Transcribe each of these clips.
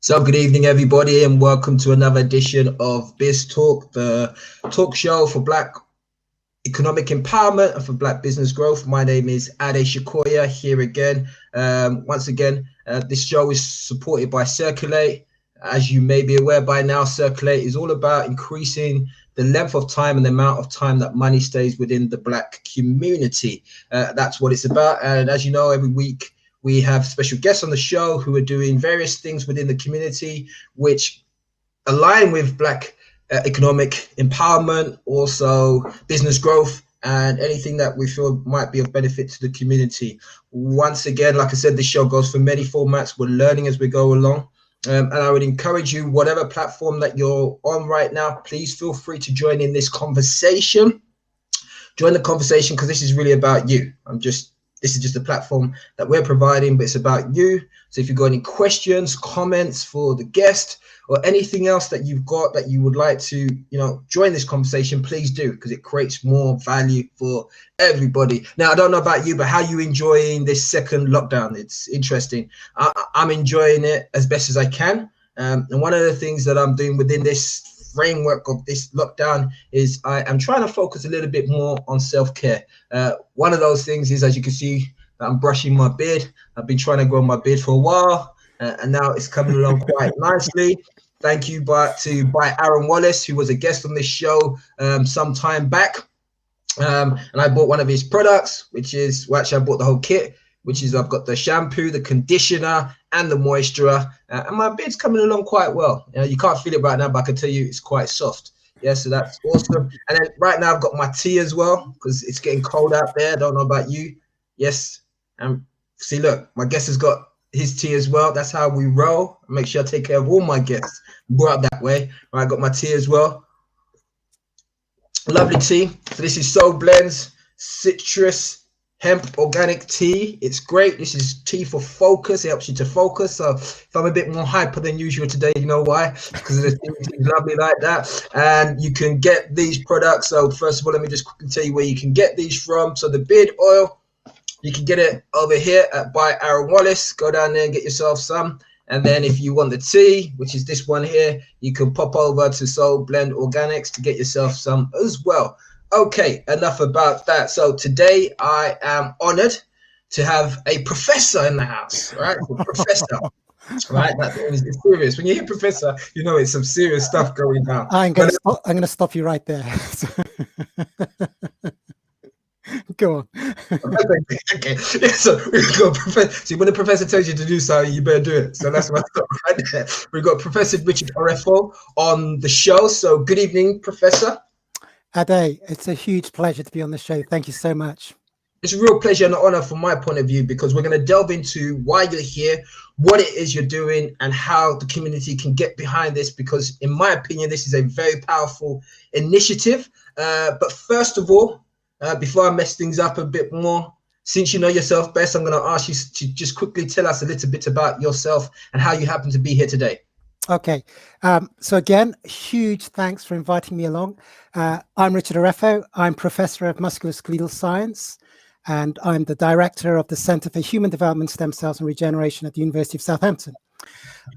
So good evening, everybody, and welcome to another edition of Biz Talk, the talk show for Black economic empowerment and for Black business growth. My name is Ade Shakoya here again. Once again, this show is supported by CirQulate. As you may be aware by now, CirQulate is all about increasing the length of time and the amount of time that money stays within the Black community. That's what it's about. And as you know, every week, we have special guests on the show who are doing various things within the community, which align with Black economic empowerment, also business growth, and anything that we feel might be of benefit to the community. Once again, like I said, the show goes for many formats. We're learning as we go along. And I would encourage you, whatever platform that you're on right now, please feel free to join in this conversation. Join the conversation because this is really about you. This is just a platform that we're providing, but it's about you. So if you've got any questions, comments for the guest, or anything else that you've got that you would like to, join this conversation, please do, because it creates more value for everybody. Now, I don't know about you, but how are you enjoying this second lockdown? It's interesting. I'm enjoying it as best as I can. And one of the things that I'm doing within this framework of this lockdown is I am trying to focus a little bit more on self-care. One of those things is, as you can see, I'm brushing my beard. I've been trying to grow my beard for a while, and now it's coming along quite nicely. Thank you by Aaron Wallace, who was a guest on this show some time back. And I bought one of his products, actually I bought the whole kit, which is I've got the shampoo, the conditioner, and the moisturer, and my beard's coming along quite well. You can't feel it right now, but I can tell you it's quite soft. Yeah, so that's awesome. And then right now I've got my tea as well because it's getting cold out there. I don't know about you. Yes, and see, look, my guest has got his tea as well. That's how we roll. I make sure I take care of all my guests. Brought up that way. Right, I got my tea as well. Lovely tea. So this is Soul Blends Citrus Hemp Organic Tea. It's great. This is tea for focus. It helps you to focus. So if I'm a bit more hyper than usual today, you know why? Because the tea is lovely like that. And you can get these products. So first of all, let me just quickly tell you where you can get these from. So the beard oil, you can get it over here by Aaron Wallace. Go down there and get yourself some. And then if you want the tea, which is this one here, you can pop over to Soul Blend Organics to get yourself some as well. Okay, enough about that. So today I am honored to have a professor in the house, right? Professor, right? That is serious. When you hear professor, you know it's some serious stuff going down. I'm going to stop you right there. Go on. Okay. Yeah, so we've got Professor. See, when the professor tells you to do something, you better do it. So that's what I thought right there. We've got Professor Richard Oreffo on the show. So good evening, Professor. Ade, it's a huge pleasure to be on the show. Thank you so much. It's a real pleasure and an honor from my point of view, because we're going to delve into why you're here, what it is you're doing, and how the community can get behind this, because in my opinion, this is a very powerful initiative. But first of all, before I mess things up a bit more, since you know yourself best, I'm going to ask you to just quickly tell us a little bit about yourself and how you happen to be here today. Okay. So again, huge thanks for inviting me along. I'm Richard Oreffo. I'm Professor of Musculoskeletal Science, and I'm the Director of the Center for Human Development, Stem Cells and Regeneration at the University of Southampton.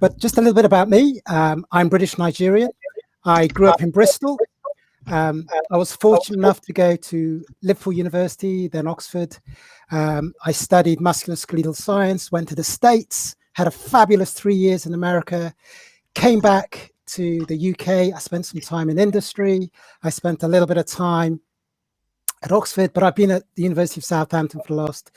But just a little bit about me. I'm British Nigerian. I grew up in Bristol. I was fortunate enough to go to Liverpool University, then Oxford. I studied musculoskeletal science, went to the States, had a fabulous 3 years in America, came back to the UK. I spent some time in industry. I spent a little bit of time at Oxford, but I've been at the University of Southampton for the last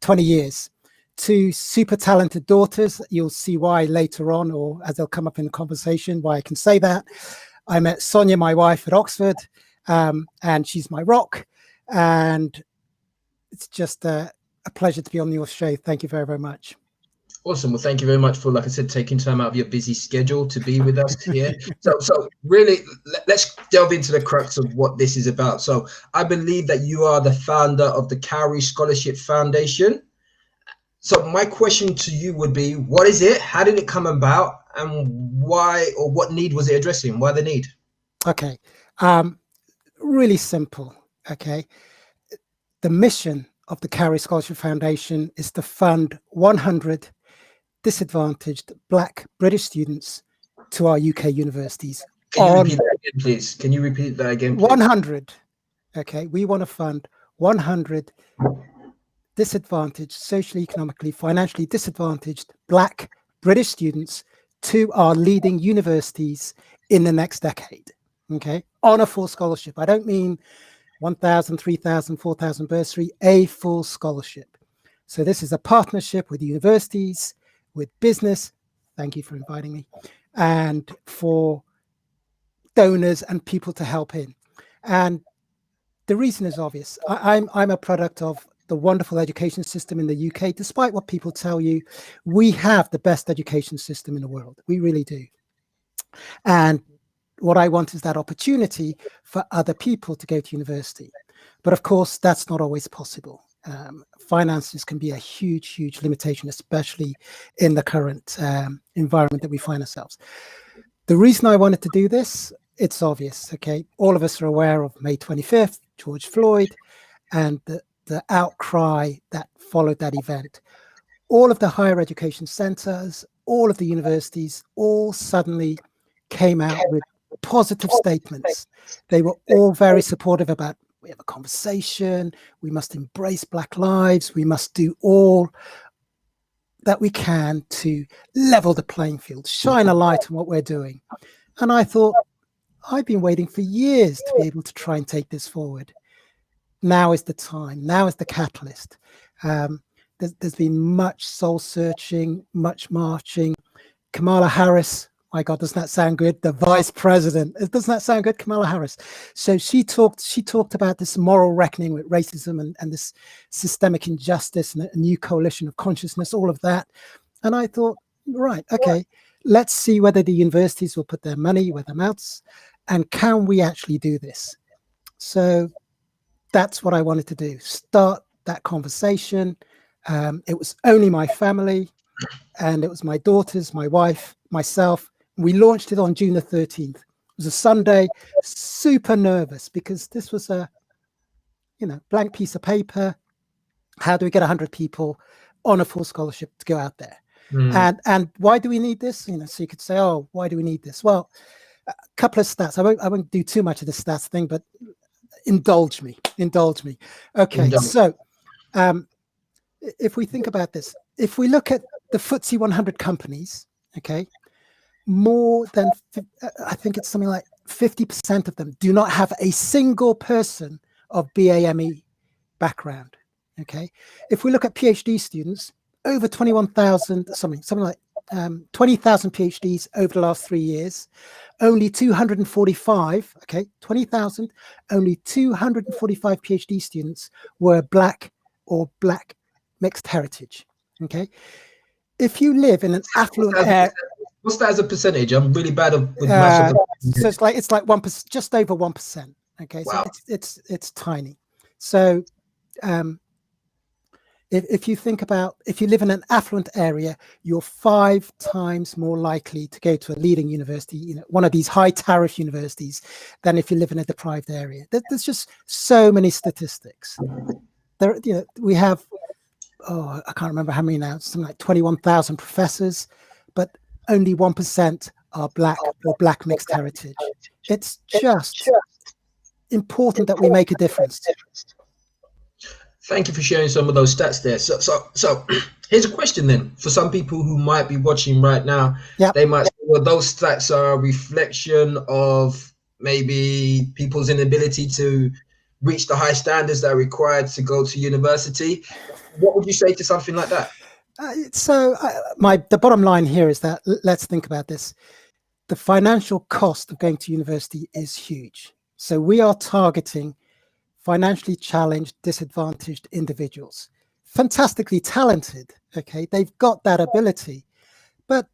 20 years. Two super talented daughters. You'll see why later on, or as they'll come up in the conversation, why I can say that. I met Sonia, my wife, at Oxford, and she's my rock. And it's just a pleasure to be on your show. Thank you very, very much. Awesome. Well, thank you very much for, like I said, taking time out of your busy schedule to be with us here. So really, let's delve into the crux of what this is about. So I believe that you are the founder of the Cowrie Scholarship Foundation. So my question to you would be, what is it? How did it come about? And why, or what need was it addressing? Why the need? Okay. Really simple. Okay. The mission of the Cowrie Scholarship Foundation is to fund 100 disadvantaged Black British students to our UK universities. Can you repeat that again, please? Can you repeat that again, please? 100. Okay, we want to fund 100 disadvantaged, socially, economically, financially disadvantaged Black British students to our leading universities in the next decade. Okay, on a full scholarship. I don't mean 1,000, 3,000, 4,000 bursary, a full scholarship. So this is a partnership with universities, with business. Thank you for inviting me, and for donors and people to help in. And the reason is obvious. I'm a product of the wonderful education system in the UK. Despite what people tell you, we have the best education system in the world. We really do. And what I want is that opportunity for other people to go to university. But of course, that's not always possible. Finances can be a huge, huge limitation, especially in the current environment that we find ourselves. The reason I wanted to do this, it's obvious, okay? All of us are aware of May 25th, George Floyd, and the outcry that followed that event. All of the higher education centers, all of the universities, all suddenly came out with positive statements. They were all very supportive about, we have a conversation, we must embrace Black lives, we must do all that we can to level the playing field, shine a light on what we're doing. And I thought, I've been waiting for years to be able to try and take this forward. Now is the time, now is the catalyst. There's been much soul searching, much marching. Kamala Harris, my God, doesn't that sound good? The vice president, doesn't that sound good? Kamala Harris. So she talked about this moral reckoning with racism and this systemic injustice and a new coalition of consciousness, all of that. And I thought, right, okay, let's see whether the universities will put their money where their mouths, and can we actually do this? So that's what I wanted to do, start that conversation. It was only my family, and it was my daughters, my wife, myself. We launched it on June the 13th. It was a Sunday, super nervous because this was a, blank piece of paper. How do we get 100 people on a full scholarship to go out there? And why do we need this? So you could say, oh, why do we need this? Well, a couple of stats. I won't do too much of the stats thing, but indulge me. Okay, so if we think about this, if we look at the FTSE 100 companies, okay, more than, I think it's something like 50% of them do not have a single person of BAME background, okay? If we look at PhD students, over 21,000, something like 20,000 PhDs over the last 3 years, only 245, okay, 20,000, only 245 PhD students were Black or Black mixed heritage, okay? If you live in an affluent area, what's that as a percentage? I'm really bad with maths. So it's like 1%, just over 1%. Okay, wow. So it's tiny. So if you think about, if you live in an affluent area, you're 5 times more likely to go to a leading university, one of these high tariff universities, than if you live in a deprived area. There's just so many statistics. There, we have, I can't remember how many now, something like 21,000 professors, but only 1% are Black or Black mixed heritage. It's just important that we make a difference. Thank you for sharing some of those stats there. So here's a question then for some people who might be watching right now. Yep. They might say, well, those stats are a reflection of maybe people's inability to reach the high standards that are required to go to university. What would you say to something like that? The bottom line here is that, let's think about this. The financial cost of going to university is huge. So we are targeting financially challenged, disadvantaged individuals, fantastically talented, okay? They've got that ability. But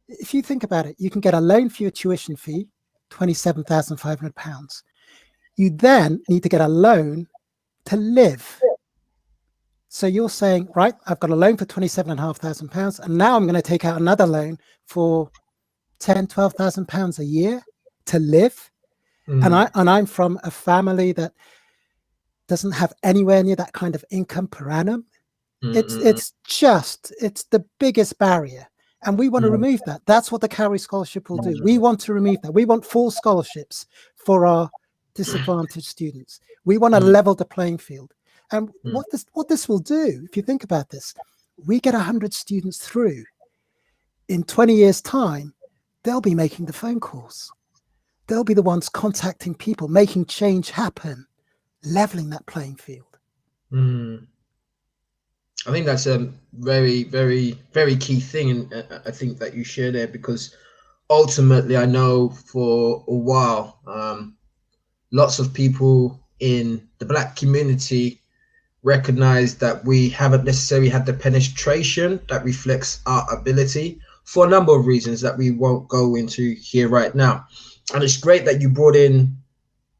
if you think about it, you can get a loan for your tuition fee, £27,500. You then need to get a loan to live. So you're saying, right, I've got a loan for £27,500, and now I'm going to take out another loan for £10,000, £12,000 a year to live. And I'm from a family that doesn't have anywhere near that kind of income per annum. It's the biggest barrier. And we want to remove that. That's what the Cowrie Scholarship will do. We want to remove that. We want full scholarships for our disadvantaged students. We want to level the playing field. And what this will do, if you think about this, we get 100 students through. In 20 years' time, they'll be making the phone calls. They'll be the ones contacting people, making change happen, leveling that playing field. I think that's a very, very, very key thing, and I think that you share there, because ultimately, I know for a while, lots of people in the Black community recognize that we haven't necessarily had the penetration that reflects our ability for a number of reasons that we won't go into here right now. And it's great that you brought in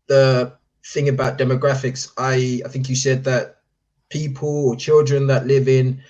the thing about demographics. I think you said that people or children that live in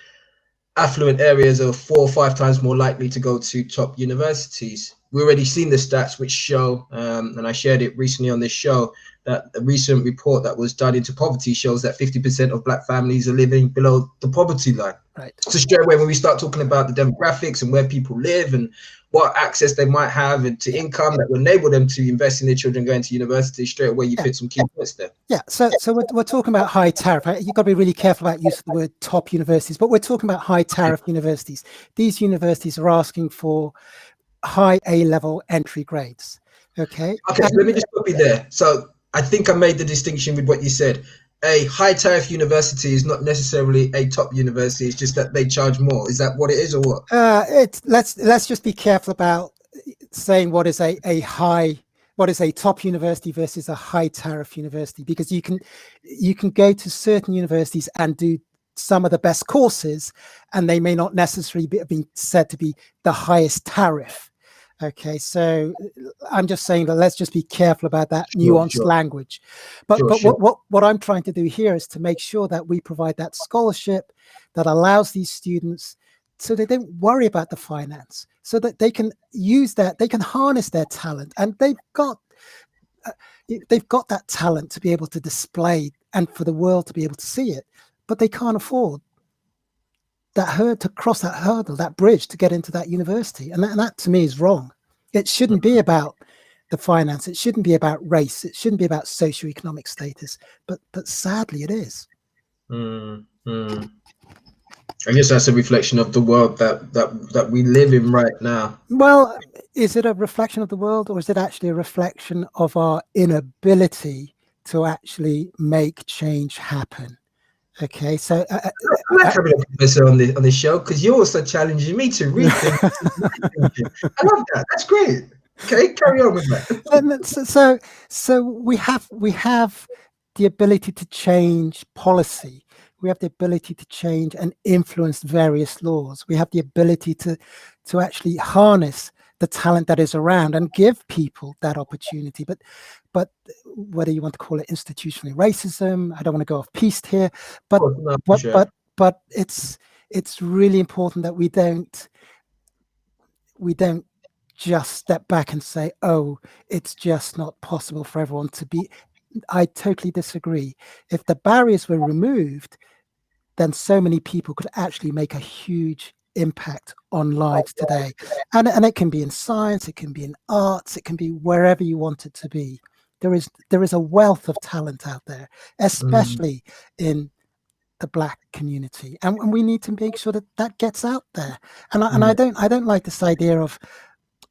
affluent areas are 4 or 5 times more likely to go to top universities. We've already seen the stats which show, and I shared it recently on this show, that a recent report that was done into poverty shows that 50% of Black families are living below the poverty line. Right. So straight away, when we start talking about the demographics and where people live and what access they might have and to income that will enable them to invest in their children going to university, straight away you fit some key points there. Yeah, so we're talking about high tariff. You've got to be really careful about use of the word top universities, but we're talking about high tariff universities. These universities are asking for high A-level entry grades. Okay, so let me just stop you there. So I think I made the distinction with what you said. A high tariff university is not necessarily a top university. It's just that they charge more. Is that what it is, or what? Let's just be careful about saying what is a top university versus a high tariff university, because you can go to certain universities and do some of the best courses, and they may not necessarily be said to be the highest tariff. Okay, so I'm just saying that let's just be careful about that nuanced language. But what I'm trying to do here is to make sure that we provide that scholarship that allows these students so they don't worry about the finance, so that they can use that, they can harness their talent, and they've got that talent to be able to display and for the world to be able to see it, but they can't afford to cross that hurdle, that bridge to get into that university. And that to me is wrong. It shouldn't be about the finance. It shouldn't be about race. It shouldn't be about socioeconomic status, but sadly it is. I guess that's a reflection of the world that we live in right now. Well, is it a reflection of the world, or is it actually a reflection of our inability to actually make change happen? Okay, so I like having a professor on the show, because you're also challenging me to rethink. I love that. That's great. Okay, carry on with that. So we have the ability to change policy. We have the ability to change and influence various laws. We have the ability to actually harness the talent that is around and give people that opportunity. But whether you want to call it institutional racism, I don't want to go off piste here, but it's really important that we don't just step back and say, oh, it's just not possible for everyone to be. I totally disagree. If the barriers were removed, then so many people could actually make a huge impact on lives today. And it can be in science, it can be in arts, it can be wherever you want it to be. There is a wealth of talent out there, especially in the Black community, and we need to make sure that gets out there. And I don't like this idea of,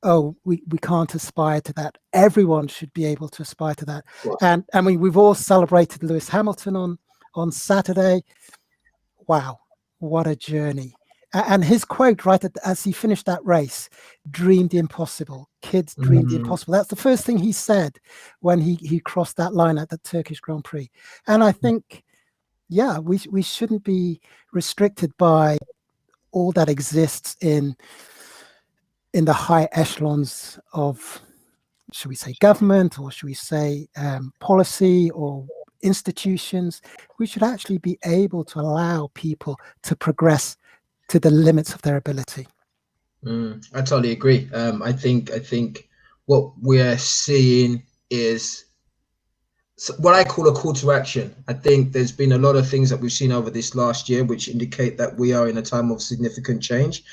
oh, we can't aspire to that. Everyone should be able to aspire to that. And we've all celebrated Lewis Hamilton on Saturday. Wow, what a journey. And his quote, right, as he finished that race, dreamed the impossible. Kids dreamed the impossible. That's the first thing he said when he crossed that line at the Turkish Grand Prix. And I think, yeah, we shouldn't be restricted by all that exists in the high echelons of, should we say, government, or should we say policy or institutions. We should actually be able to allow people to progress to the limits of their ability. I totally agree. I think what we're seeing is what I call a call to action. I think there's been a lot of things that we've seen over this last year which indicate that we are in a time of significant change,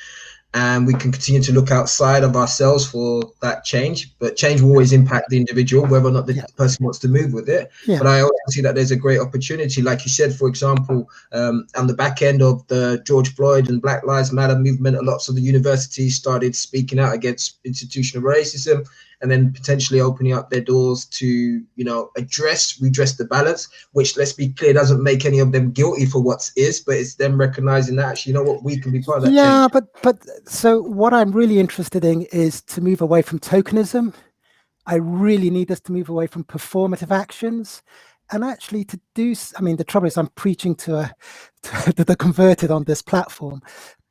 and we can continue to look outside of ourselves for that change. But change will always impact the individual, whether or not the person wants to move with it. But I also see that there's a great opportunity, like you said, for example, on the back end of the George Floyd and Black Lives Matter movement, lots of the universities started speaking out against institutional racism, and then potentially opening up their doors to, you know, redress the balance, which, let's be clear, doesn't make any of them guilty for what is, but it's them recognizing that actually, you know what, we can be part of that change. But so what I'm really interested in is to move away from tokenism. I really need us to move away from performative actions, and actually to do, I mean, the trouble is I'm preaching to the converted on this platform,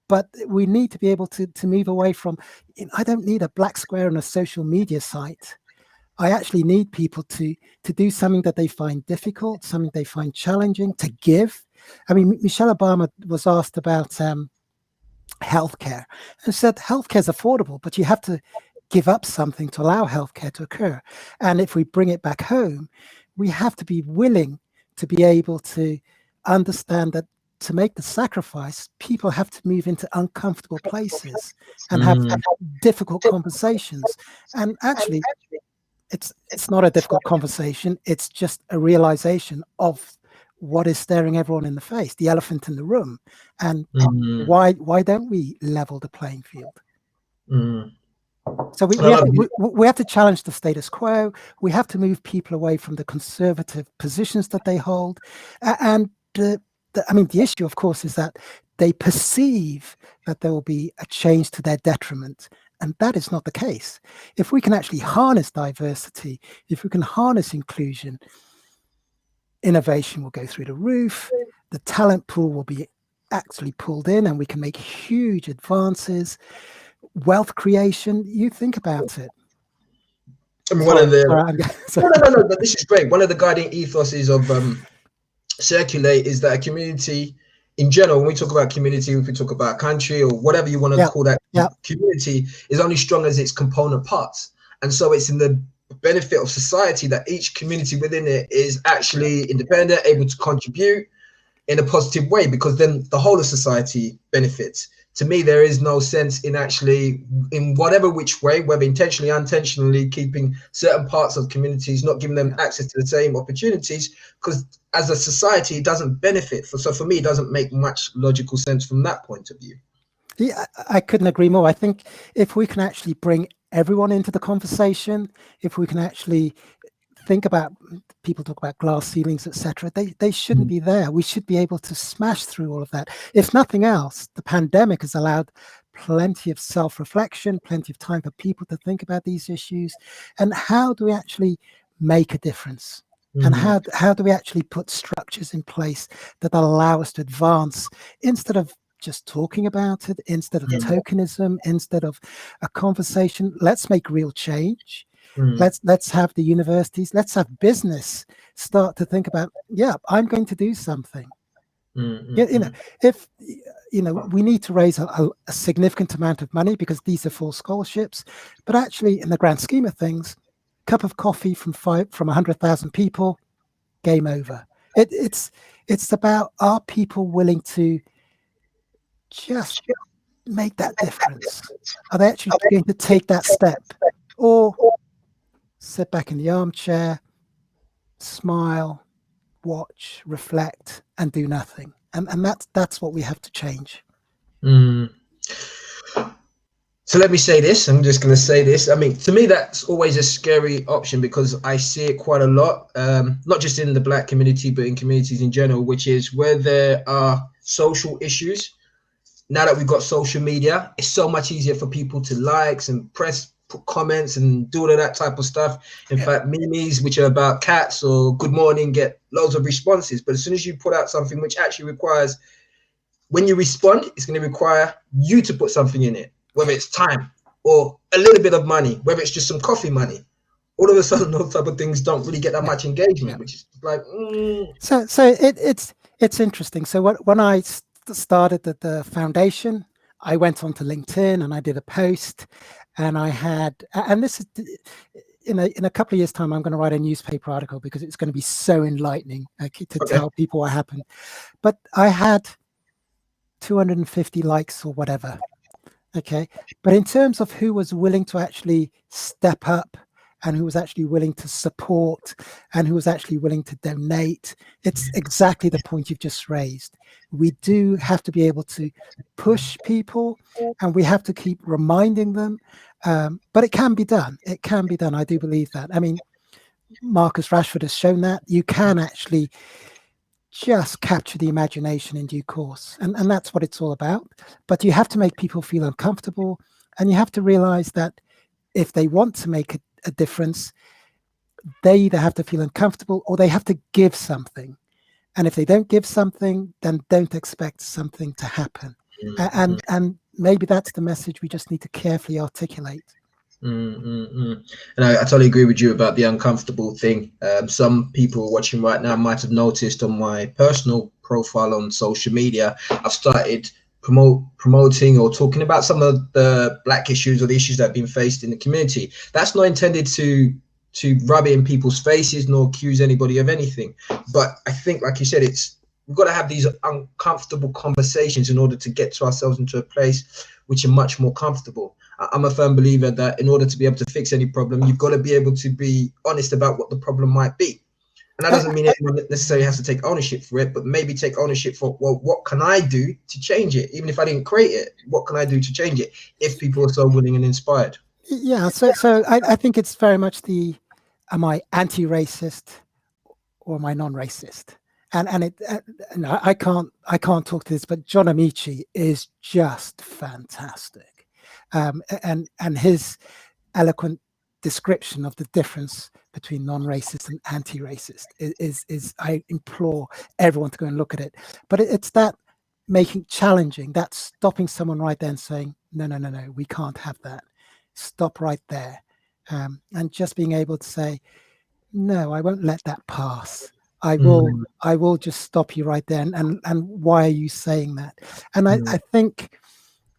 but we need to be able to move away from, I don't need a black square on a social media site. I actually need people to do something that they find difficult, something they find challenging, to give. I mean, Michelle Obama was asked about healthcare and said healthcare is affordable, but you have to give up something to allow healthcare to occur. And if we bring it back home, we have to be willing to be able to understand that to make the sacrifice, people have to move into uncomfortable places and have difficult conversations. And actually, it's not a difficult conversation. It's just a realization of what is staring everyone in the face, the elephant in the room. And why don't we level the playing field? So we have to challenge the status quo. We have to move people away from the conservative positions that they hold. And I mean, the issue, of course, is that they perceive that there will be a change to their detriment. And that is not the case. If we can actually harness diversity, if we can harness inclusion, innovation will go through the roof, the talent pool will be actually pulled in, and we can make huge advances. Wealth creation, you think about it. I mean, no, this is great. One of the guiding ethoses of CirQulate is that a community in general, when we talk about community, if we talk about country or whatever you want to call that, community is only strong as its component parts. And so it's in the benefit of society that each community within it is actually independent, able to contribute in a positive way, because then the whole of society benefits. To me, there is no sense in actually, in whatever which way, whether intentionally, unintentionally, keeping certain parts of communities, not giving them access to the same opportunities, because as a society, it doesn't benefit. So for me, it doesn't make much logical sense from that point of view. Yeah, I couldn't agree more. I think if we can actually bring everyone into the conversation, if we can actually think about, people talk about glass ceilings, etc. They shouldn't be there. We should be able to smash through all of that. If nothing else, the pandemic has allowed plenty of self-reflection, plenty of time for people to think about these issues, and how do we actually make a difference? And how do we actually put structures in place that allow us to advance instead of just talking about it, instead of tokenism, instead of a conversation? Let's make real change. Let's have the universities, let's have business start to think about, I'm going to do something. If we need to raise a significant amount of money because these are full scholarships, but actually in the grand scheme of things, a cup of coffee from 100,000 people, game over. It's about, are people willing to just make that difference? Are they actually going to take that step, or sit back in the armchair, smile, watch, reflect, and do nothing? And that's what we have to change. So let me say this. I'm just going to say this. I mean, to me, that's always a scary option, because I see it quite a lot, not just in the Black community, but in communities in general, which is where there are social issues. Now that we've got social media, it's so much easier for people to likes and put comments and do all of that type of stuff. In fact, memes which are about cats or good morning get loads of responses. But as soon as you put out something which actually requires, when you respond, it's going to require you to put something in it, whether it's time or a little bit of money, whether it's just some coffee money. All of a sudden, those type of things don't really get that much engagement, which is like. So it's interesting. So when I started the foundation, I went onto LinkedIn and I did a post, and I had, and this is, in a couple of years' time, I'm going to write a newspaper article because it's going to be so enlightening to tell people what happened. But I had 250 likes or whatever. Okay. But in terms of who was willing to actually step up and who was actually willing to support and who was actually willing to donate, it's exactly the point you've just raised. We do have to be able to push people, and we have to keep reminding them. But it can be done. It can be done. I do believe that. I mean, Marcus Rashford has shown that you can actually just capture the imagination in due course. And that's what it's all about. But you have to make people feel uncomfortable, and you have to realize that if they want to make a difference, they either have to feel uncomfortable or they have to give something. And if they don't give something, then don't expect something to happen. And maybe that's the message we just need to carefully articulate. And I totally agree with you about the uncomfortable thing. Some people watching right now might have noticed on my personal profile on social media, I've started promoting or talking about some of the Black issues or the issues that have been faced in the community. That's not intended to rub it in people's faces nor accuse anybody of anything. But I think, like you said, we've got to have these uncomfortable conversations in order to get to ourselves into a place which are much more comfortable. I'm a firm believer that in order to be able to fix any problem, you've got to be able to be honest about what the problem might be. And that doesn't mean anyone necessarily has to take ownership for it, but maybe take ownership for, well, what can I do to change it? Even if I didn't create it, what can I do to change it if people are so willing and inspired? Yeah, so I think it's very much am I anti-racist or am I non-racist? And I can't talk to this, but John Amici is just fantastic, and his eloquent description of the difference between non-racist and anti-racist is I implore everyone to go and look at it. But it's that challenging, that stopping someone right there and saying, no, we can't have that. Stop right there, and just being able to say, no, I won't let that pass. I will just stop you right there. And why are you saying that? And I think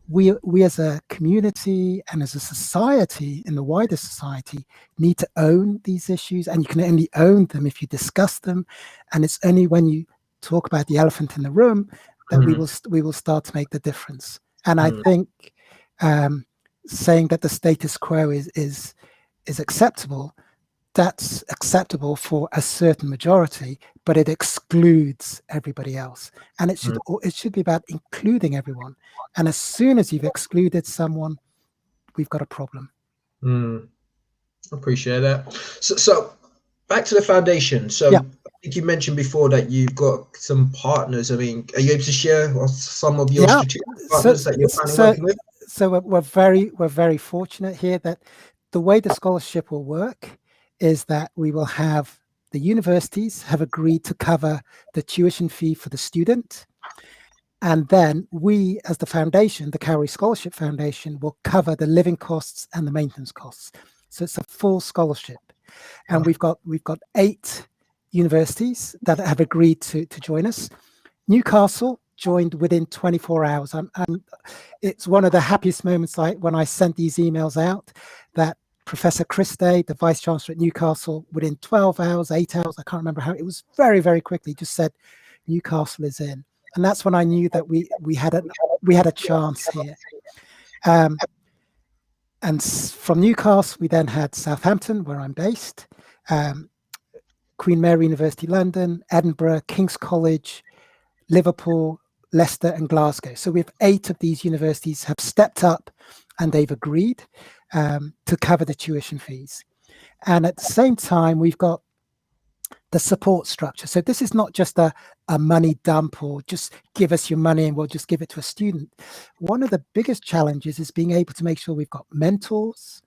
we as a community and as a society, in the wider society, need to own these issues, and you can only own them if you discuss them. And it's only when you talk about the elephant in the room that we will start to make the difference. And I think saying that the status quo is acceptable, that's acceptable for a certain majority, but it excludes everybody else. And it should be about including everyone. And as soon as you've excluded someone, we've got a problem. Appreciate that. So back to the foundation. So yeah. I think you mentioned before that you've got some partners. I mean, are you able to share some of your strategic partners that you're planning working with? So we're very fortunate here that the way the scholarship will work is that we will have the universities have agreed to cover the tuition fee for the student. And then we, as the foundation, the Cowrie Scholarship Foundation, will cover the living costs and the maintenance costs. So it's a full scholarship. And we've got 8 universities that have agreed to join us. Newcastle joined within 24 hours. And it's one of the happiest moments when I sent these emails out, that Professor Christe, the Vice Chancellor at Newcastle, within 12 hours, 8 hours, I can't remember how, it was very, very quickly, just said, Newcastle is in. And that's when I knew that we had a chance here. And from Newcastle, we then had Southampton, where I'm based, Queen Mary University London, Edinburgh, King's College, Liverpool, Leicester, and Glasgow. So we have 8 of these universities have stepped up and they've agreed to cover the tuition fees. And at the same time, we've got the support structure. So this is not just a money dump or just give us your money and we'll just give it to a student. One of the biggest challenges is being able to make sure we've got mentors,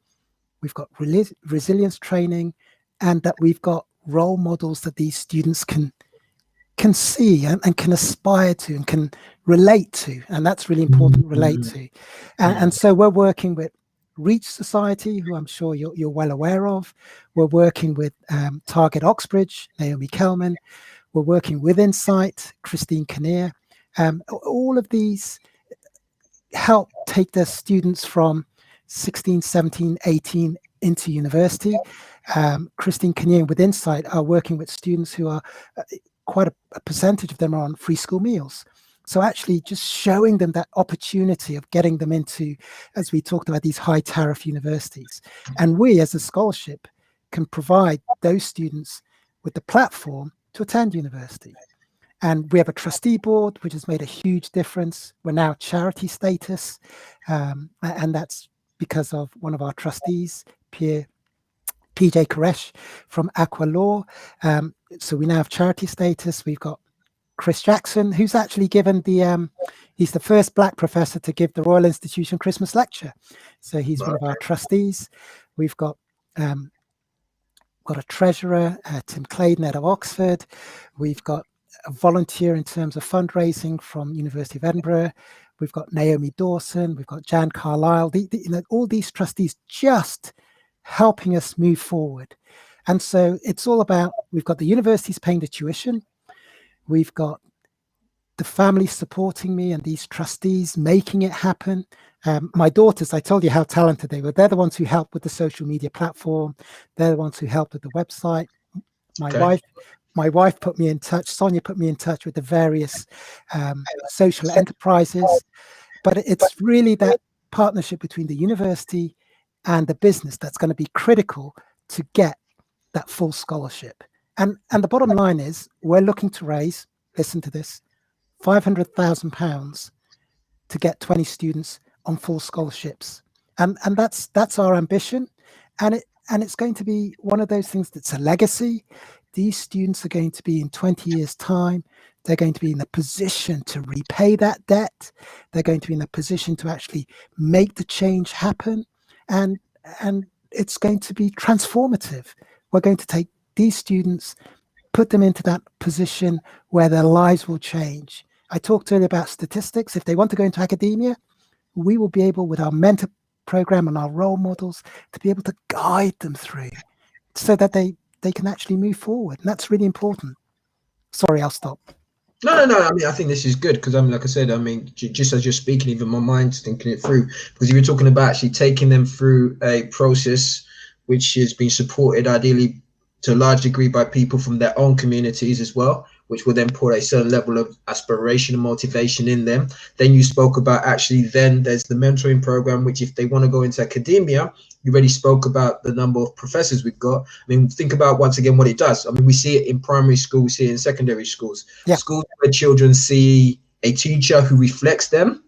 we've got resilience training, and that we've got role models that these students can see and can aspire to and can relate to. And that's really important, relate to. And so we're working with Reach Society, who I'm sure you're well aware of. We're working with Target Oxbridge, Naomi Kelman. We're working with Insight, Christine Kinnear. All of these help take the students from 16, 17, 18 into university. Christine Kinnear with Insight are working with students who are quite a percentage of them are on free school meals. So actually just showing them that opportunity of getting them into, as we talked about, these high tariff universities. And we as a scholarship can provide those students with the platform to attend university. And we have a trustee board, which has made a huge difference. We're now charity status, and that's because of one of our trustees, PJ Koresh from Aqua Law. So we now have charity status. We've got Chris Jackson, who's actually given he's the first Black professor to give the Royal Institution Christmas lecture. So he's one of our trustees. We've got a treasurer, Tim Claydon out of Oxford. We've got a volunteer in terms of fundraising from University of Edinburgh. We've got Naomi Dawson. We've got Jan Carlisle. All these trustees just helping us move forward. And so it's all about, we've got the universities paying the tuition. We've got the family supporting me and these trustees making it happen. My daughters, I told you how talented they were. They're the ones who helped with the social media platform. They're the ones who helped with the website. My wife put me in touch. Sonia put me in touch with the various social enterprises. But it's really that partnership between the university and the business that's going to be critical to get that full scholarship. And the bottom line is we're looking to raise, listen to this, £500,000 to get 20 students on full scholarships. And that's our ambition. And it's going to be one of those things that's a legacy. These students are going to be in 20 years' time. They're going to be in a position to repay that debt. They're going to be in a position to actually make the change happen. And it's going to be transformative. We're going to take these students, put them into that position where their lives will change. I talked earlier about statistics. If they want to go into academia, we will be able, with our mentor program and our role models, to be able to guide them through so that they can actually move forward. And that's really important. Sorry, I'll stop. No. I mean, I think this is good because like I said, just as you're speaking, even my mind's thinking it through, because you were talking about actually taking them through a process which is being supported ideally to a large degree by people from their own communities as well, which will then put a certain level of aspiration and motivation in them. Then you spoke about actually then there's the mentoring program, which if they want to go into academia, you already spoke about the number of professors we've got. I mean, think about once again what it does. I mean, we see it in primary schools, we see it in secondary schools. Yeah. Schools where children see a teacher who reflects them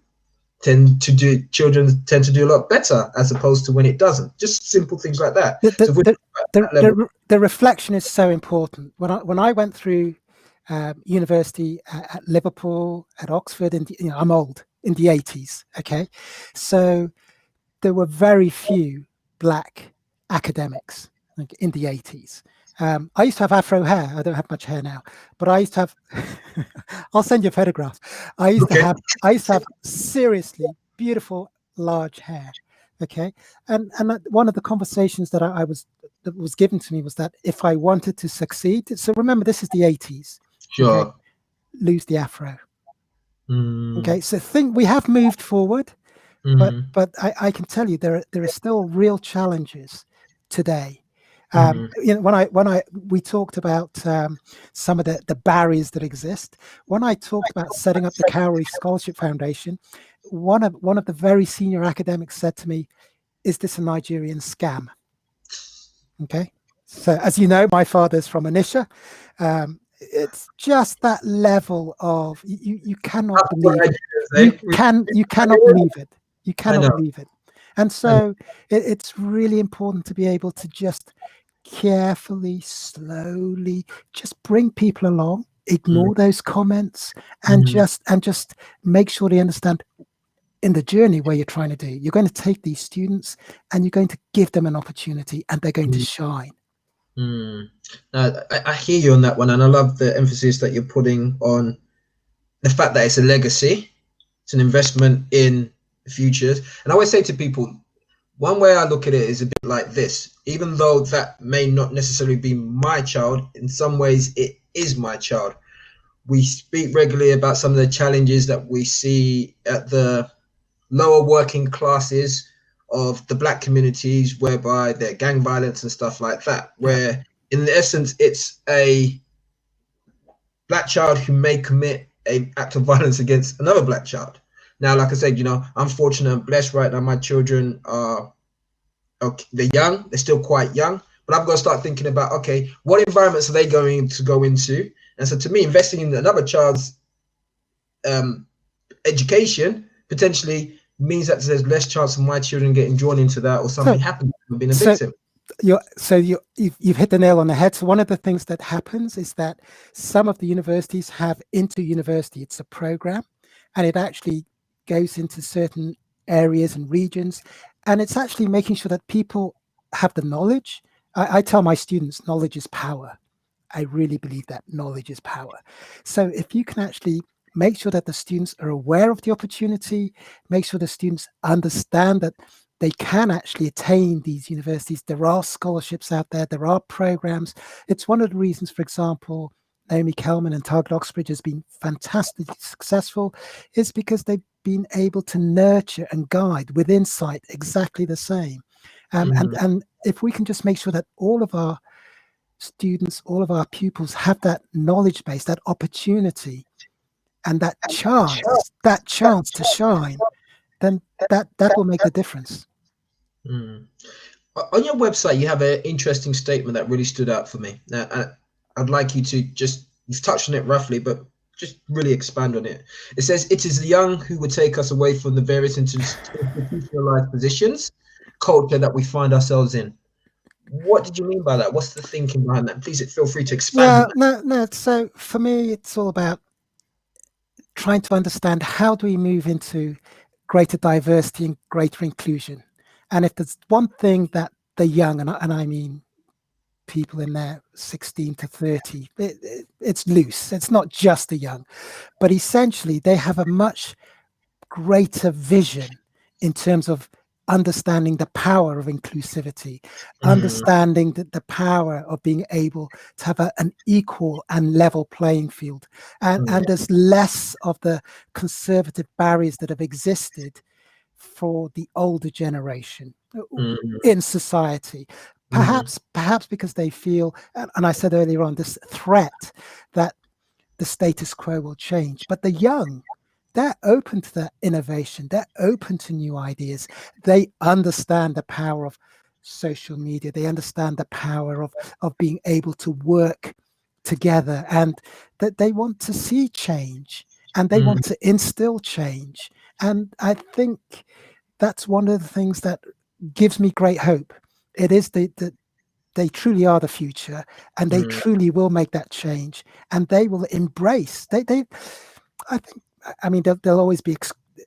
children tend to do a lot better as opposed to when it doesn't. Just simple things like that. The reflection is so important. When I went through university at Liverpool, at Oxford, and I'm old, in the 80s. Okay, so there were very few Black academics in the 80s. I used to have afro hair. I don't have much hair now, but I used to have. I'll send you a photograph. I used to have seriously beautiful large hair. Okay, and one of the conversations that that was given to me was that if I wanted to succeed, so remember this is the 80s. Sure. Okay, lose the afro. Okay, so we have moved forward, but I can tell you there are still real challenges today. When we talked about some of the barriers that exist. When I talked about setting up the Cowrie Scholarship Foundation, one of the very senior academics said to me, "Is this a Nigerian scam?" Okay, so as you know, my father's from Anisha. It's just that level of you cannot believe it. You cannot believe it. You cannot believe it. And so it's really important to be able to just carefully, slowly, just bring people along, ignore those comments, and just make sure they understand in the journey where you're trying to do. You're going to take these students and you're going to give them an opportunity, and they're going to shine. I hear you on that one, and I love the emphasis that you're putting on the fact that it's a legacy, it's an investment in the future. And I always say to people, one way I look at it is a bit like this: even though that may not necessarily be my child, in some ways it is my child. We speak regularly about some of the challenges that we see at the lower working classes of the black communities, whereby there gang violence and stuff like that, where in essence it's a black child who may commit an act of violence against another black child. Now, like I said, you know, I'm fortunate and blessed right now. My children are, okay, they're young, they're still quite young, but I've got to start thinking about, okay, what environments are they going to go into? And so to me, investing in another child's education potentially means that there's less chance of my children getting drawn into that or something happening to being a victim. You've hit the nail on the head. So one of the things that happens is that some of the universities have inter-university. It's a program, and it actually goes into certain areas and regions, and it's actually making sure that people have the knowledge. I tell my students, knowledge is power. I really believe that knowledge is power. So if you can actually make sure that the students are aware of the opportunity, make sure the students understand that they can actually attain these universities. There are scholarships out there. There are programs. It's one of the reasons, for example, Naomi Kelman and Target Oxbridge has been fantastically successful, is because they've been able to nurture and guide with insight exactly the same. And if we can just make sure that all of our students, all of our pupils have that knowledge base, that opportunity, and that chance to shine, then that will make the difference. On your website, you have an interesting statement that really stood out for me. Now, I'd like you to you've touched on it roughly, but just really expand on it. It says, "It is the young who would take us away from the various institutionalized positions, culture that we find ourselves in." What did you mean by that? What's the thinking behind that? Please feel free to expand. No. So for me, it's all about trying to understand how do we move into greater diversity and greater inclusion. And if there's one thing that the young, and I mean people in their 16 to 30, it's loose. It's not just the young, but essentially they have a much greater vision in terms of understanding the power of inclusivity, understanding the power of being able to have an equal and level playing field. And there's less of the conservative barriers that have existed for the older generation in society. Perhaps because they feel, and I said earlier on, this threat that the status quo will change. But the young, they're open to that innovation. They're open to new ideas. They understand the power of social media. They understand the power of being able to work together, and that they want to see change, and they want to instill change. And I think that's one of the things that gives me great hope. It is that they truly are the future, and they truly will make that change, and they will embrace. I mean, there'll always be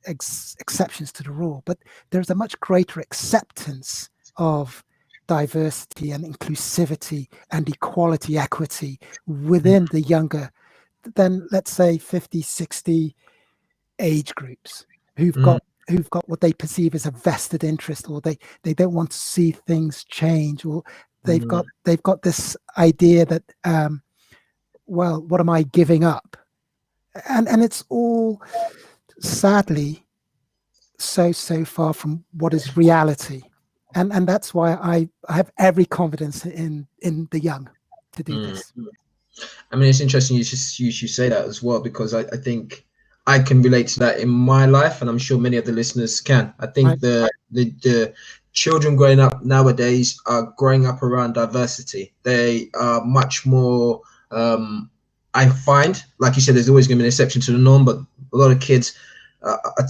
exceptions to the rule, but there's a much greater acceptance of diversity and inclusivity and equality, equity within the younger than, let's say, 50, 60 age groups who've got what they perceive as a vested interest, or they don't want to see things change, or they've got this idea that well, what am I giving up? And it's all sadly so far from what is reality, and that's why I have every confidence in the young to do this. I mean, it's interesting you say that as well, because I think I can relate to that in my life, and I'm sure many of the listeners can. I think the children growing up nowadays are growing up around diversity. They are much more I find, like you said, there's always going to be an exception to the norm, but a lot of kids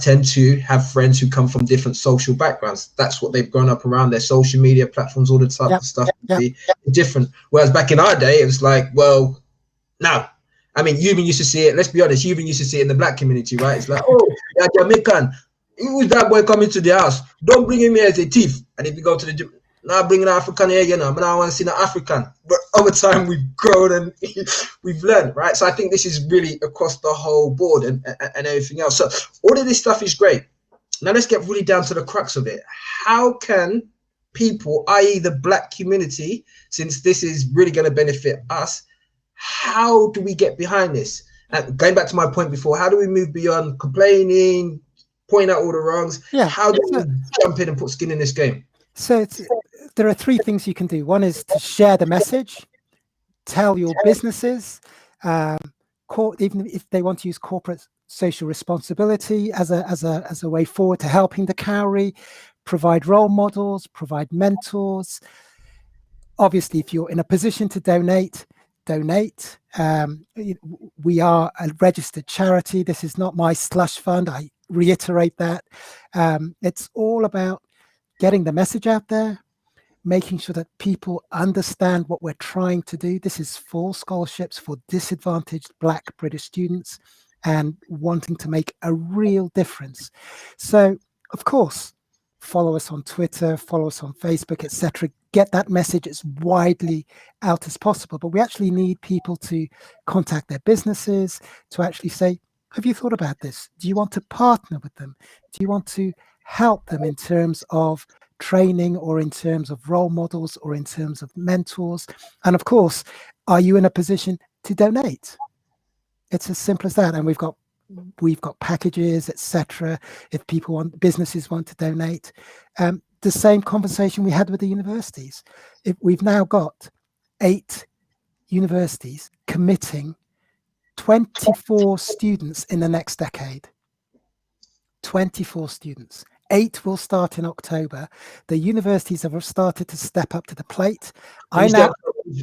tend to have friends who come from different social backgrounds. That's what they've grown up around. Their social media platforms, all the type of stuff be different. Whereas back in our day, it was like, well, no. I mean, you even used to see it. Let's be honest. You even used to see it in the black community, right? It's like, oh, you're Jamaican. Who's that boy coming to the house? Don't bring him here as a thief. And if you go to the gym, now bringing an African here, you know, but I want to see an African. But over time, we've grown and we've learned, right? So I think this is really across the whole board and everything else. So all of this stuff is great. Now let's get really down to the crux of it. How can people, i.e. the black community, since this is really going to benefit us, how do we get behind this? And going back to my point before, how do we move beyond complaining, pointing out all the wrongs. Yeah. How do we jump in and put skin in this game? So there are three things you can do. One is to share the message, tell your businesses, even if they want to use corporate social responsibility as a way forward to helping the Cowrie, provide role models, provide mentors. Obviously, if you're in a position to donate. We are a registered charity. This is not my slush fund. I reiterate that. It's all about getting the message out there, making sure that people understand what we're trying to do. This is for scholarships for disadvantaged Black British students and wanting to make a real difference. So, of course, follow us on Twitter, follow us on Facebook, etc. Get that message as widely out as possible. But we actually need people to contact their businesses, to actually say, have you thought about this? Do you want to partner with them? Do you want to help them in terms of training or in terms of role models or in terms of mentors? And of course, are you in a position to donate? It's as simple as that. And we've got packages, etc. If businesses want to donate. The same conversation we had with the universities. We've now got 8 universities committing 24 students in the next decade. 24 students. 8 will start in October. The universities have started to step up to the plate.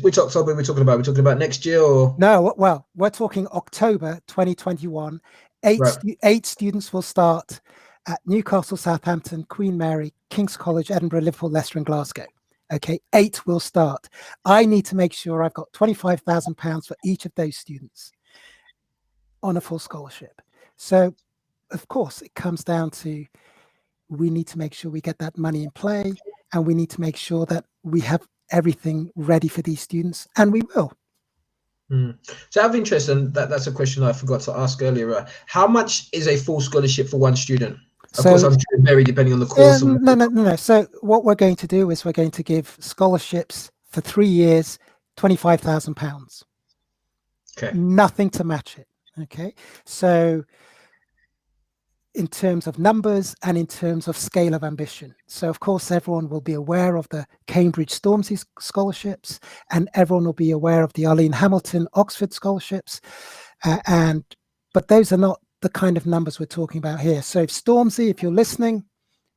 Which October are we talking about? We're talking about next year, or? No, well, we're talking October 2021. 8 students will start at Newcastle, Southampton, Queen Mary, King's College, Edinburgh, Liverpool, Leicester, and Glasgow. Okay, 8 will start. I need to make sure I've got £25,000 for each of those students on a full scholarship. So, of course, it comes down to we need to make sure we get that money in play, and we need to make sure that we have everything ready for these students, and we will. So I have interest, and that's a question I forgot to ask earlier. How much is a full scholarship for one student? Of course, I'm sure it varies depending on the course. No. So what we're going to do is we're going to give scholarships for 3 years, £25,000. Okay. Nothing to match it. Okay. So in terms of numbers and in terms of scale of ambition. So of course, everyone will be aware of the Cambridge Stormzy scholarships, and everyone will be aware of the Arlene Hamilton Oxford scholarships. But those are not the kind of numbers we're talking about here. So if Stormzy, if you're listening,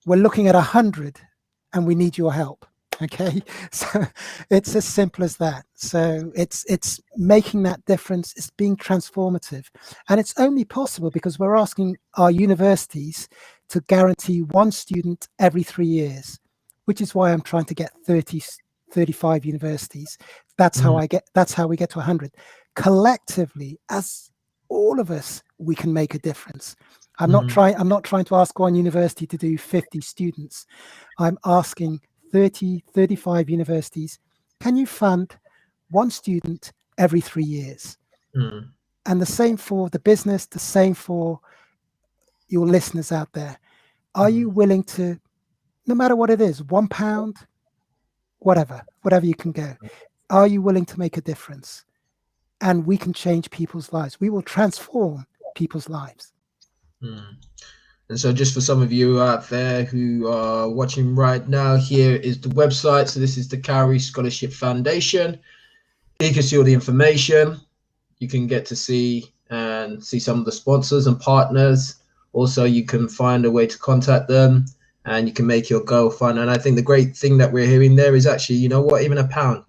we're looking at 100 and we need your help. Okay, so it's as simple as that. So it's making that difference. It's being transformative, and it's only possible because we're asking our universities to guarantee one student every 3 years, which is why I'm trying to get 35 universities. That's how we get to 100. Collectively, as all of us, we can make a difference. I'm not trying to ask one university to do 50 students. I'm asking 35 universities, can you fund one student every 3 years? And the same for the business, the same for your listeners out there. Are you willing to, no matter what it is, £1, whatever you can go, are you willing to make a difference? And we can change people's lives. We will transform people's lives. And so just for some of you out there who are watching right now, here is the website. So this is the Cowrie Scholarship Foundation. You can see all the information. You can get to see some of the sponsors and partners. Also, you can find a way to contact them, and you can make your goal fund. And I think the great thing that we're hearing there is actually, you know what, even £1,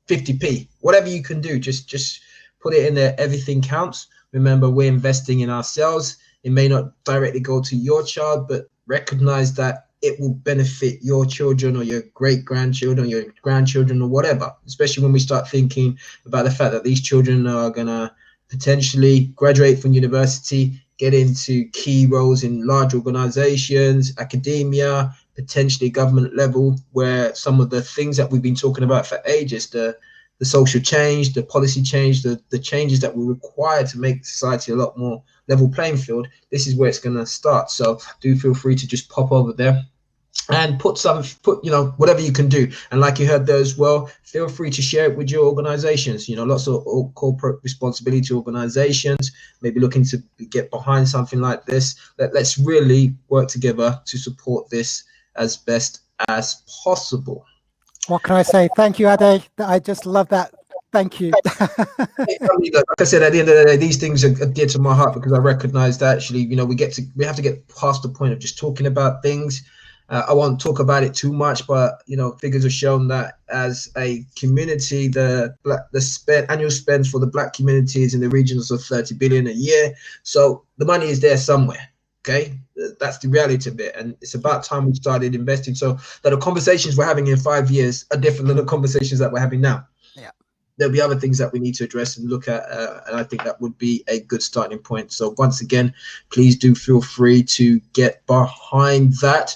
50p, whatever you can do, just put it in there. Everything counts. Remember, we're investing in ourselves. It may not directly go to your child, but recognize that it will benefit your children or your great-grandchildren or your grandchildren or whatever, especially when we start thinking about the fact that these children are going to potentially graduate from university, get into key roles in large organizations, academia, potentially government level, where some of the things that we've been talking about for ages, the social change, the policy change, the changes that we require to make society a lot more level playing field, this is where it's going to start. So do feel free to just pop over there and put whatever you can do. And like you heard there as well, feel free to share it with your organizations. Lots of corporate responsibility organizations maybe looking to get behind something like this. Let's really work together to support this as best as possible. What can I say? Thank you, Ade. I just love that. Thank you. Like I said, at the end of the day, these things are dear to my heart, because I recognize that actually, we have to get past the point of just talking about things. I won't talk about it too much, but figures have shown that as a community, the annual spend for the Black community is in the regions of 30 billion a year. So the money is there somewhere. Okay, that's the reality of it, and it's about time we started investing, so that the conversations we're having in 5 years are different than the conversations that we're having now. Yeah. There'll be other things that we need to address and look at, and I think that would be a good starting point. So once again, please do feel free to get behind that.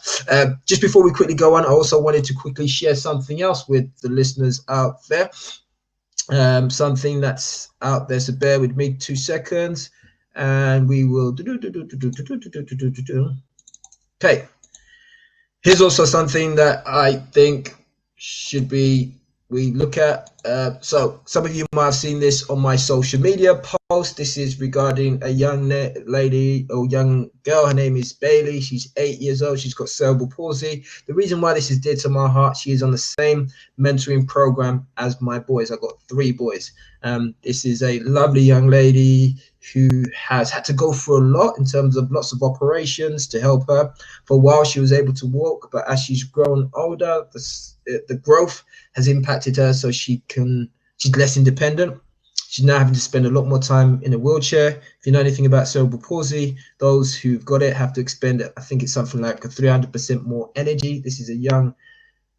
Just before we quickly go on, I also wanted to quickly share something else with the listeners out there, something that's out there, so bear with me 2 seconds, and we will okay. Here's also something that I think should be we look at. So some of you might have seen this on my social media post. This is regarding a young lady or young girl. Her name is Bailey. She's 8 years old. She's got cerebral palsy. The reason why this is dear to my heart, she is on the same mentoring program as my boys. I've got 3 boys. This is a lovely young lady who has had to go through a lot in terms of lots of operations to help her. For a while, she was able to walk, but as she's grown older, the growth has impacted her, so she's less independent. She's now having to spend a lot more time in a wheelchair. If you know anything about cerebral palsy, those who've got it have to expend, I think it's something like 300% more energy. This is a young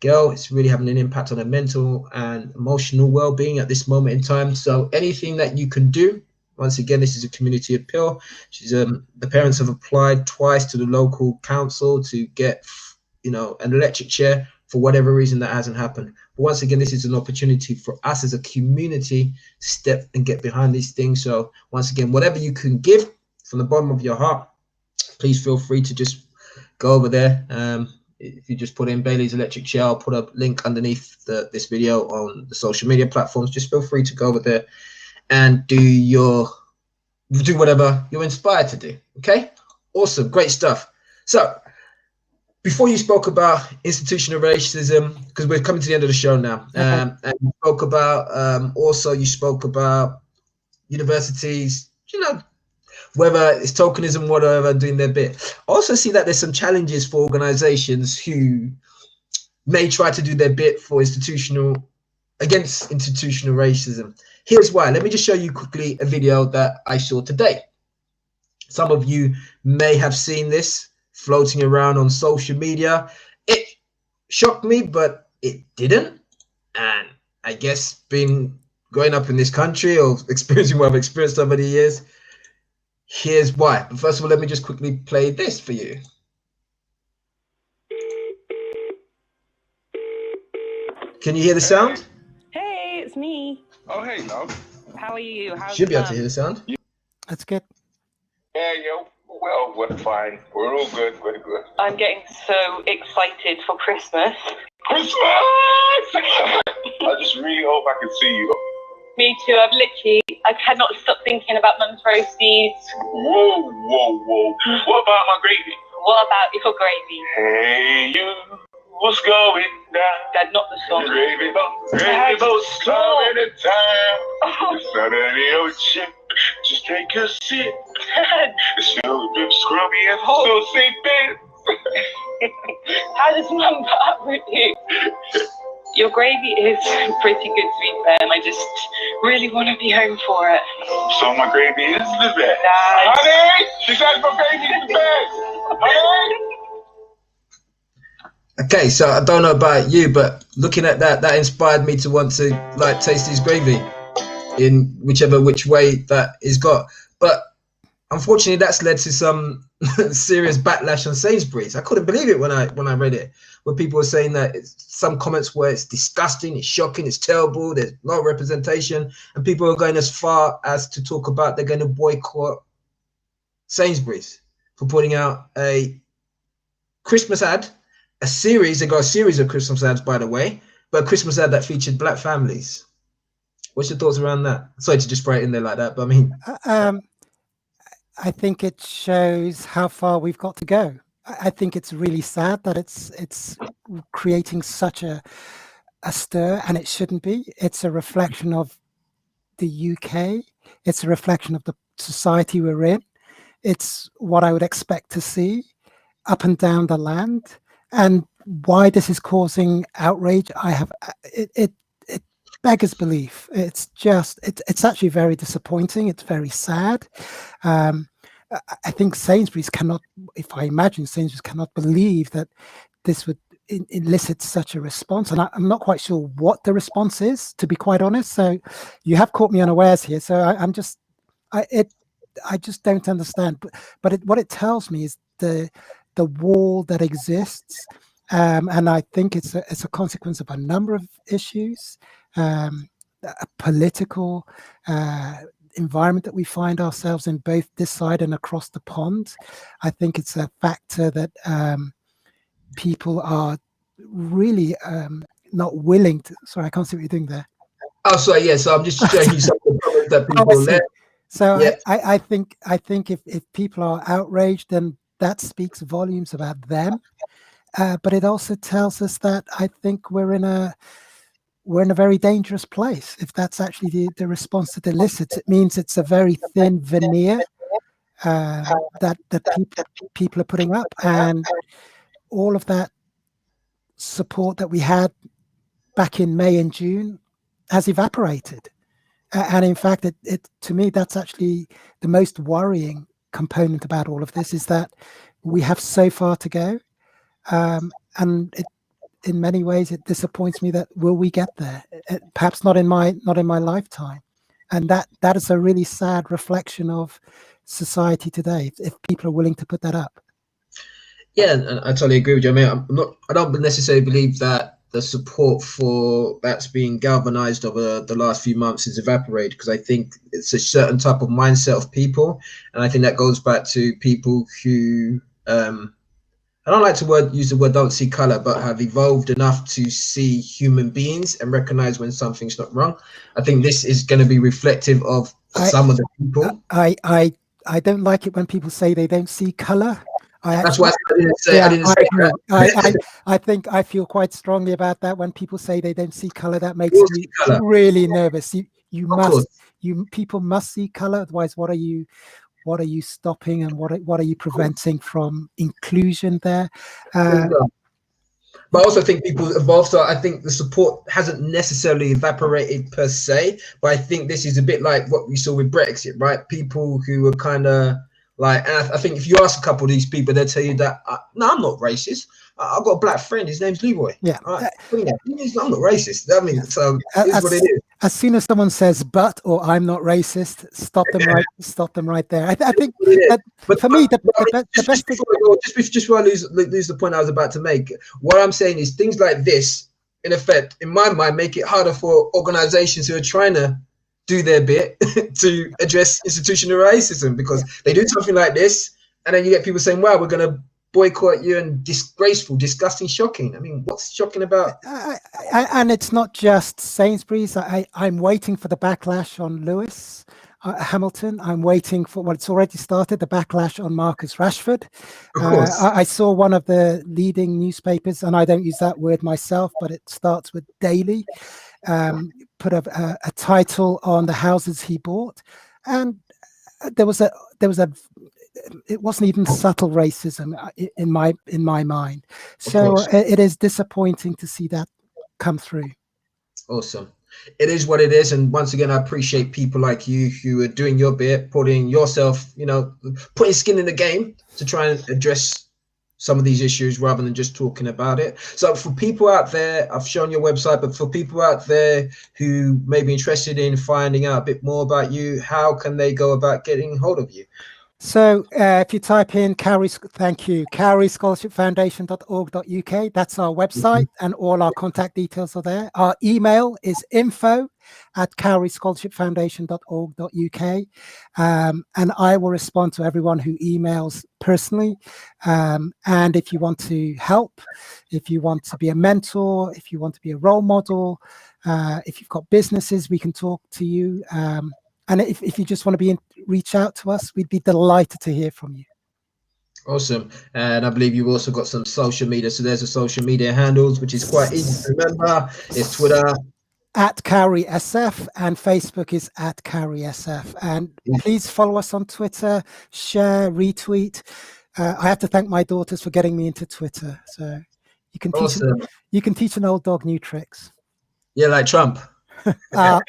girl. It's really having an impact on her mental and emotional well-being at this moment in time. So anything that you can do, once again, this is a community appeal. She's the parents have applied twice to the local council to get an electric chair. For whatever reason, that hasn't happened. But once again, this is an opportunity for us as a community to step and get behind these things. So once again, whatever you can give from the bottom of your heart, please feel free to just go over there. If you just put in Bailey's electric chair, I'll put a link underneath this video on the social media platforms. Just feel free to go over there and do whatever you're inspired to do. Okay, awesome, great stuff. So before you spoke about institutional racism, because we're coming to the end of the show now, and you spoke about you spoke about universities, whether it's tokenism, whatever, doing their bit. I also see that there's some challenges for organizations who may try to do their bit against institutional racism. Here's why. Let me just show you quickly a video that I saw today. Some of you may have seen this floating around on social media. It shocked me, but it didn't. And I guess being growing up in this country or experiencing what I've experienced over the years, here's why. But first of all, let me just quickly play this for you. Can you hear the sound? Hey, it's me. Oh, hey, love. How are you? Should be able to hear the sound. That's good. Yeah, yo. Well, we're fine. We're all good. We're good. I'm getting so excited for Christmas. Christmas! I just really hope I can see you. Me too. I cannot stop thinking about Mum's roasties. Whoa, whoa, whoa. What about my gravy? What about your gravy? Hey, you. What's going down? Dad, not the song. Gravy boat's coming in town. The sun of the ocean. Just take a sip. It's so good, scrubby and so same bits. How does Mum put up with you? Your gravy is pretty good, sweet bear, and I just really want to be home for it. So my gravy is the best. Dad. Honey, she says my gravy is the best. Honey. Okay, so I don't know about you, but looking at that inspired me to want to taste his gravy in which way that is got. But unfortunately, that's led to some serious backlash on Sainsbury's. I couldn't believe it when I read it, where people were saying that some comments were it's disgusting, it's shocking, it's terrible, there's no representation, and people are going as far as to talk about they're going to boycott Sainsbury's for putting out a Christmas ad a series. They got a series of Christmas ads, by the way, but a Christmas ad that featured black families. What's your thoughts around that? Sorry to just throw it in there like that, but I mean, I think it shows how far we've got to go. I think it's really sad that it's creating such a stir, and it shouldn't be. It's a reflection of the UK. It's a reflection of the society we're in. It's what I would expect to see up and down the land. And why this is causing outrage, it beggars belief. It's actually very disappointing. It's very sad. I think Sainsbury's cannot believe that this would elicit such a response, and I'm not quite sure what the response is, to be quite honest. So you have caught me unawares here. So I just don't understand. But what it tells me is the wall that exists, and I think it's a consequence of a number of issues, a political environment that we find ourselves in, both this side and across the pond. I think it's a factor that people are really not willing to. Sorry, I can't see what you're doing there. Oh, sorry. Yeah, so I'm just showing you some of the problems that people let. So yeah. I think if people are outraged, then that speaks volumes about them. But it also tells us that I think we're in a very dangerous place. If that's actually the response that elicits, it means it's a very thin veneer that people are putting up, and all of that support that we had back in May and June has evaporated. And in fact, it to me, that's actually the most worrying component about all of this, is that we have so far to go. And in many ways, it disappoints me that will we get there? Perhaps not in my lifetime. And that is a really sad reflection of society today, if people are willing to put that up. Yeah, and I totally agree with you. I mean, I don't necessarily believe that the support for that's being galvanized over the last few months is evaporated, because I think it's a certain type of mindset of people, and I think that goes back to people who I don't like to use the word don't see color, but have evolved enough to see human beings and recognize when something's not wrong. I think this is going to be reflective of some of the people. I don't like it when people say they don't see color. That's why I didn't say. Yeah, I didn't say that. I think I feel quite strongly about that. When people say they don't see color, that makes me really nervous. People must see color. Otherwise, what are you stopping, and what are you preventing from inclusion there? But I also think people evolve. So I think the support hasn't necessarily evaporated per se, but I think this is a bit like what we saw with Brexit, right? People who were kind of like, and I think if you ask a couple of these people, they'll tell you that, no, I'm not racist. I've got a black friend. His name's Leroy. Yeah. Right. I'm not racist. I mean, so it's what it is. As soon as someone says "but" or "I'm not racist," stop them right there. I think that, but for me, the best thing. Just before I lose the point I was about to make, what I'm saying is things like this, in effect, in my mind, make it harder for organizations who are trying to do their bit to address institutional racism, because they do something like this, and then you get people saying, "Wow, we're going to boycott you," and disgraceful, disgusting, shocking. I mean, what's shocking about? And it's not just Sainsbury's. I'm waiting for the backlash on Lewis Hamilton. I'm waiting for it's already started, the backlash on Marcus Rashford. I saw one of the leading newspapers, and I don't use that word myself, but it starts with Daily, put a title on the houses he bought, and there was a it wasn't even subtle racism in my mind. So it is disappointing to see that come through. Awesome. It is what it is. And once again, I appreciate people like you who are doing your bit, putting yourself, putting skin in the game to try and address some of these issues rather than just talking about it. So for people out there, I've shown your website, but for people out there who may be interested in finding out a bit more about you, how can they go about getting hold of you? So if you type in Cowrie Scholarship Foundation.org.uk, that's our website, and all our contact details are there. Our email is info@cowriescholarshipfoundation.org.uk, and I will respond to everyone who emails personally. And if you want to help, if you want to be a mentor, if you want to be a role model, if you've got businesses, we can talk to you. And if you just want to reach out to us, we'd be delighted to hear from you. Awesome. And I believe you've also got some social media. So there's the social media handles, which is quite easy to remember. It's Twitter @CowrieSF, and Facebook is @CowrieSF. And please follow us on Twitter, share, retweet. I have to thank my daughters for getting me into Twitter. So you can teach an old dog new tricks. Yeah, like Trump. I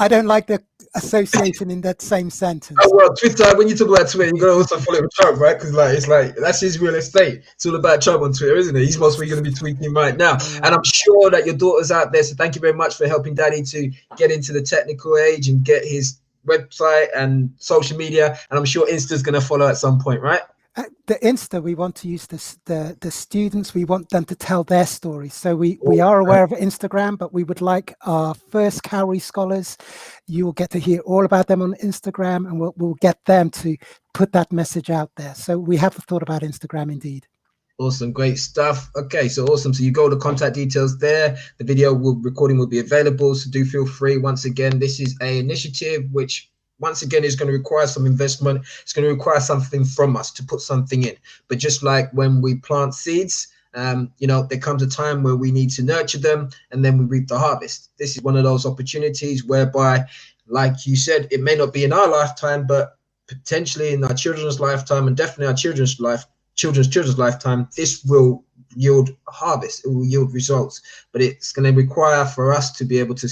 don't like the association in that same sentence. Oh, well, Twitter, when you talk about Twitter, you gotta also follow with Trump, right? Because it's like that's his real estate. It's all about Trump on Twitter, isn't it? He's mostly going to be tweeting right now. And I'm sure that your daughter's out there, so thank you very much for helping Daddy to get into the technical age and get his website and social media. And I'm sure Insta's going to follow at some point, right? The Insta, we want to use the students, we want them to tell their stories. So we are aware of Instagram, but we would like our first Cowrie scholars. You will get to hear all about them on Instagram, and we'll get them to put that message out there. So we have thought about Instagram indeed. Awesome, great stuff. Okay, so awesome. So you go to contact details there. The video recording will be available, so do feel free. Once again, this is an initiative which once again is going to require some investment. It's going to require something from us to put something in. But just like when we plant seeds, there comes a time where we need to nurture them, and then we reap the harvest. This is one of those opportunities whereby, like you said, it may not be in our lifetime, but potentially in our children's lifetime, and definitely our children's lifetime, this will yield harvest. It will yield results. But it's going to require for us to be able to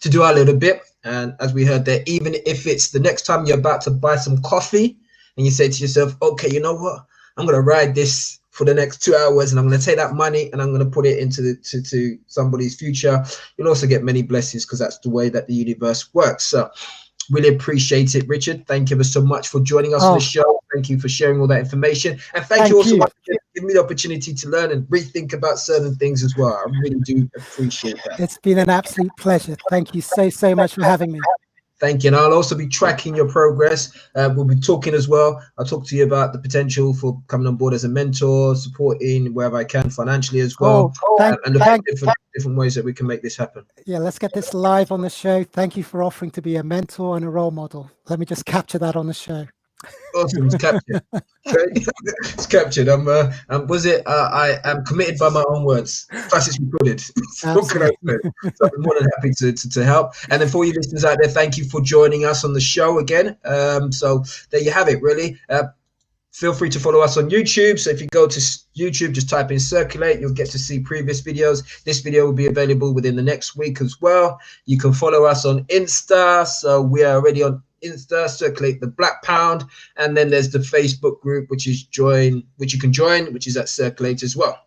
do our little bit. And as we heard there, even if it's the next time you're about to buy some coffee and you say to yourself, okay, you know what? I'm going to ride this for the next 2 hours, and I'm going to take that money and I'm going to put it into to somebody's future. You'll also get many blessings, because that's the way that the universe works. So really appreciate it, Richard. Thank you ever so much for joining us on the show. Thank you for sharing all that information. And thank you also for giving me the opportunity to learn and rethink about certain things as well. I really do appreciate that. It's been an absolute pleasure. Thank you so much for having me. Thank you. And I'll also be tracking your progress. We'll be talking as well. I'll talk to you about the potential for coming on board as a mentor, supporting wherever I can financially as well. And different ways that we can make this happen. Yeah, let's get this live on the show. Thank you for offering to be a mentor and a role model. Let me just capture that on the show. Awesome, it's captured. It's captured. I am committed by my own words. Plus, it's recorded. So what can I say? So I'm more than happy to help. And then for you listeners out there, thank you for joining us on the show again. So there you have it, really. Feel free to follow us on YouTube. So if you go to YouTube, just type in CirQulate, you'll get to see previous videos. This video will be available within the next week as well. You can follow us on Insta. So we are already on Insta, CirQulate the Black Pound. And then there's the Facebook group, which you can join, which is at CirQulate as well.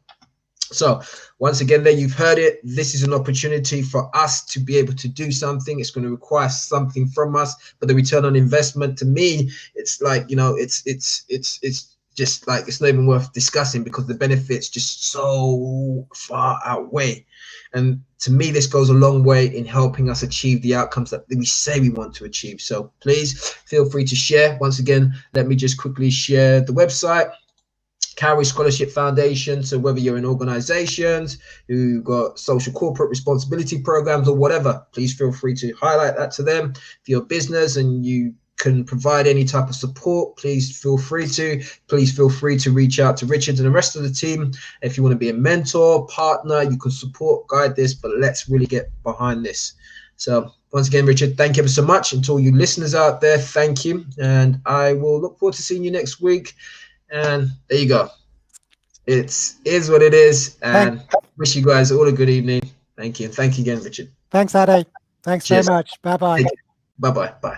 So once again, there you've heard it. This is an opportunity for us to be able to do something. It's going to require something from us, but the return on investment, to me, it's like, it's just like, it's not even worth discussing, because the benefits just so far outweigh. And to me, this goes a long way in helping us achieve the outcomes that we say we want to achieve. So please feel free to share. Once again, let me just quickly share the website. Cowrie Scholarship Foundation. So whether you're in organizations who got social corporate responsibility programs or whatever, please feel free to highlight that to them. If you're a business and you can provide any type of support, please feel free to reach out to Richard and the rest of the team. If you want to be a mentor, partner, you can support, guide this, but let's really get behind this. So once again, Richard, thank you ever so much. And to all you listeners out there, thank you. And I will look forward to seeing you next week. And there you go. It is what it is. And wish you guys all a good evening. Thank you. Thank you again, Richard. Thanks, Ade. Thanks very much. Bye-bye. Bye-bye. Bye.